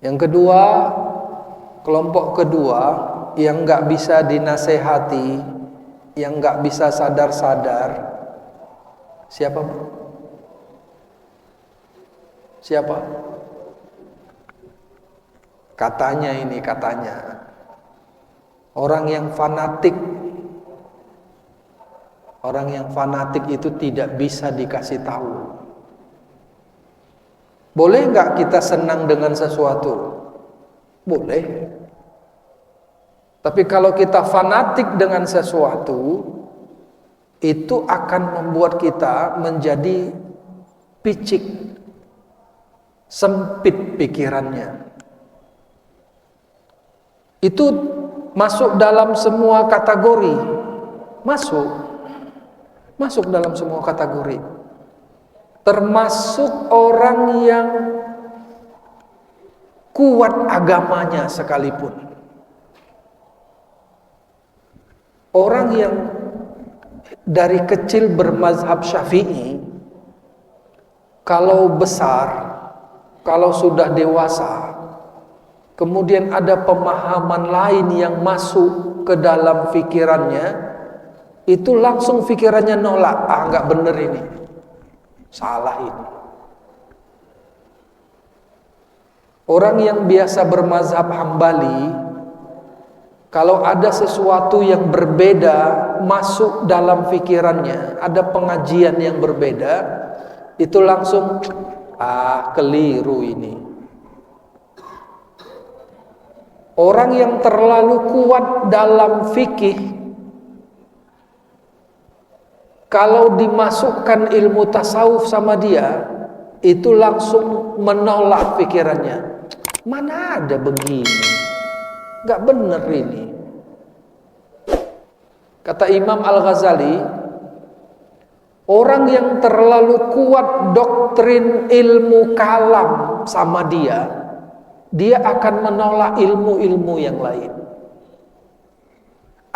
Yang kedua, kelompok kedua yang nggak bisa dinasehati, yang nggak bisa sadar-sadar. Siapa, Bu? Siapa? Katanya orang yang fanatik. Orang yang fanatik itu tidak bisa dikasih tahu. Boleh nggak kita senang dengan sesuatu? Boleh. Tapi kalau kita fanatik dengan sesuatu, itu akan membuat kita menjadi picik, sempit pikirannya. Itu masuk dalam semua kategori. Masuk dalam semua kategori. Termasuk orang yang kuat agamanya sekalipun. Orang yang dari kecil bermazhab Syafi'i, kalau besar, kalau sudah dewasa, kemudian ada pemahaman lain yang masuk ke dalam pikirannya, itu langsung pikirannya nolak. Nggak bener ini, salah ini. Orang yang biasa bermazhab Hambali, kalau ada sesuatu yang berbeda masuk dalam pikirannya, ada pengajian yang berbeda, itu langsung keliru ini. Orang yang terlalu kuat dalam fikih, kalau dimasukkan ilmu tasawuf sama dia, itu langsung menolak pikirannya. Mana ada begini? Gak bener ini. Kata Imam Al-Ghazali, orang yang terlalu kuat doktrin ilmu kalam sama dia akan menolak ilmu-ilmu yang lain.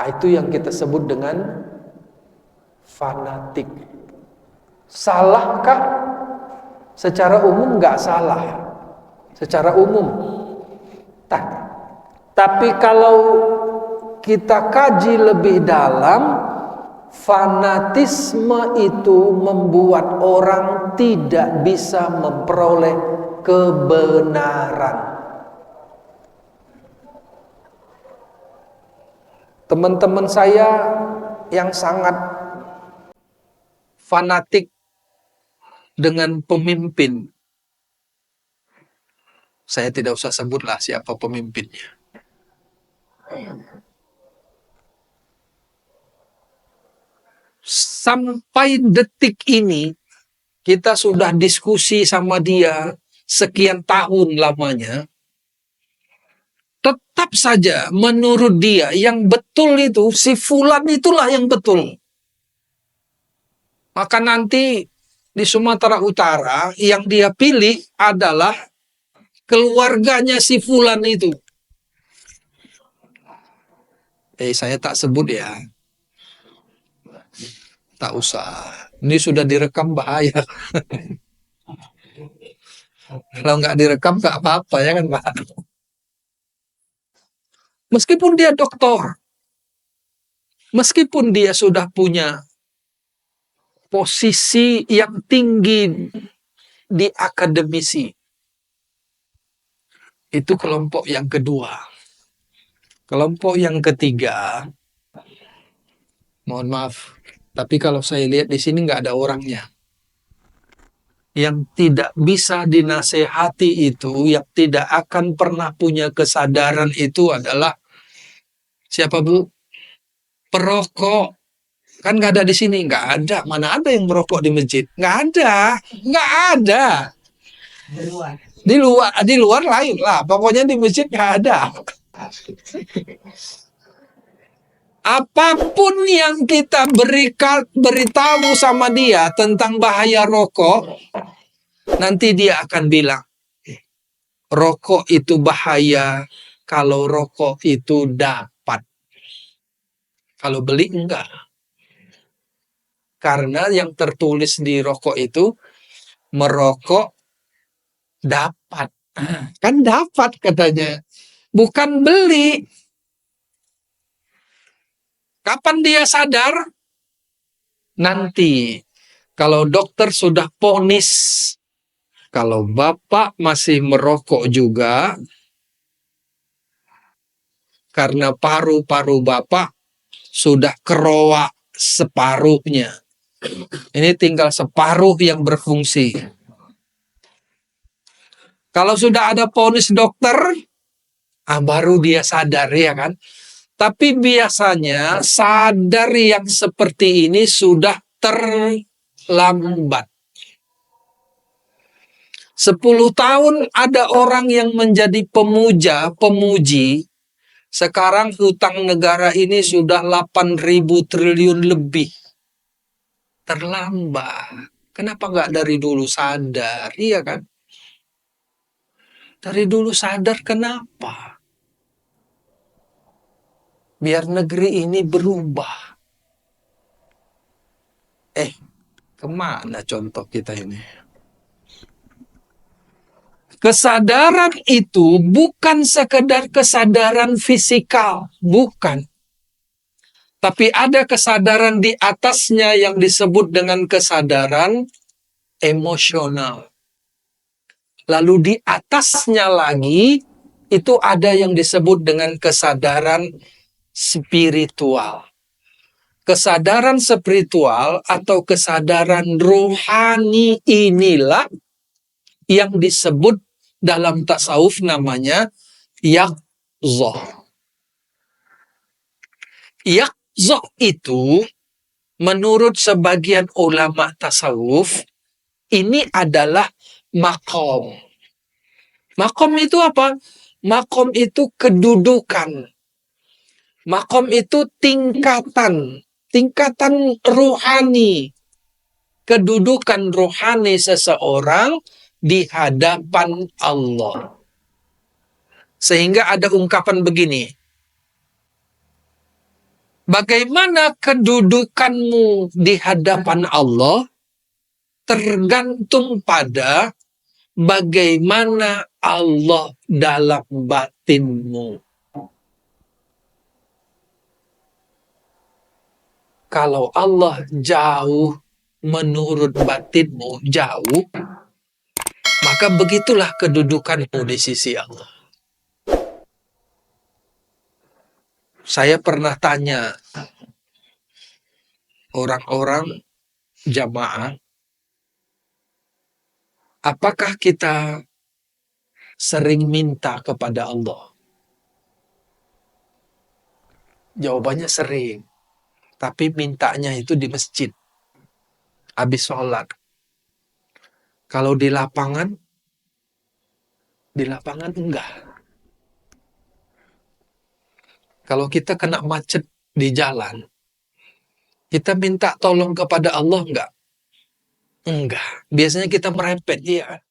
Itu yang kita sebut dengan fanatik. Salahkah? Secara umum nggak salah. Secara umum. Tapi kalau kita kaji lebih dalam, fanatisme itu membuat orang tidak bisa memperoleh kebenaran. Teman-teman saya yang sangat fanatik dengan pemimpin, saya tidak usah sebutlah siapa pemimpinnya. Sampai detik ini kita sudah diskusi sama dia sekian tahun lamanya, tetap saja menurut dia yang betul itu si fulan itulah yang betul. Maka nanti di Sumatera Utara yang dia pilih adalah keluarganya si fulan itu. Saya tak sebut ya. Tak usah. Ini sudah direkam, bahaya. Kalau nggak direkam nggak apa-apa ya kan Pak. Meskipun dia doktor, meskipun dia sudah punya posisi yang tinggi di akademisi, itu kelompok yang kedua. Kelompok yang ketiga, mohon maaf, tapi kalau saya lihat di sini nggak ada orangnya. Yang tidak bisa dinasehati itu, yang tidak akan pernah punya kesadaran itu adalah siapa, Bu? Perokok. Kan nggak ada di sini, nggak ada. Mana ada yang merokok di masjid? Nggak ada. Di luar lain lah. Pokoknya di masjid nggak ada. Apapun yang kita beritahu sama dia tentang bahaya rokok, nanti dia akan bilang, rokok itu bahaya kalau rokok itu dapat. Kalau beli enggak. Karena yang tertulis di rokok itu merokok dapat. Kan dapat katanya. Bukan beli. Kapan dia sadar? Nanti. Kalau dokter sudah ponis, kalau Bapak masih merokok juga, karena paru-paru Bapak sudah keroak separuhnya. Ini tinggal separuh yang berfungsi. Kalau sudah ada ponis dokter, baru dia sadar, ya kan? Tapi biasanya sadar yang seperti ini sudah terlambat. 10 tahun ada orang yang menjadi pemuji. Sekarang hutang negara ini sudah 8.000 triliun lebih. Terlambat. Kenapa nggak dari dulu sadar? Iya kan? Dari dulu sadar kenapa? Biar negeri ini berubah. Kemana contoh kita ini? Kesadaran itu bukan sekedar kesadaran fisikal, bukan. Tapi ada kesadaran di atasnya yang disebut dengan kesadaran emosional. Lalu di atasnya lagi, itu ada yang disebut dengan kesadaran spiritual. Kesadaran spiritual atau kesadaran rohani inilah yang disebut dalam tasawuf namanya yaqzah. Yaqzah itu menurut sebagian ulama tasawuf ini adalah makom. Makom itu apa? Makom itu kedudukan. Makom itu tingkatan rohani. Kedudukan rohani seseorang di hadapan Allah. Sehingga ada ungkapan begini. Bagaimana kedudukanmu di hadapan Allah tergantung pada bagaimana Allah dalam batinmu. Kalau Allah jauh menurut batinmu, jauh, maka begitulah kedudukanmu di sisi Allah. Saya pernah tanya orang-orang jamaah, apakah kita sering minta kepada Allah? Jawabannya sering. Tapi mintanya itu di masjid. Habis sholat. Kalau di lapangan enggak. Kalau kita kena macet di jalan, kita minta tolong kepada Allah enggak? Enggak. Biasanya kita merepet, ya.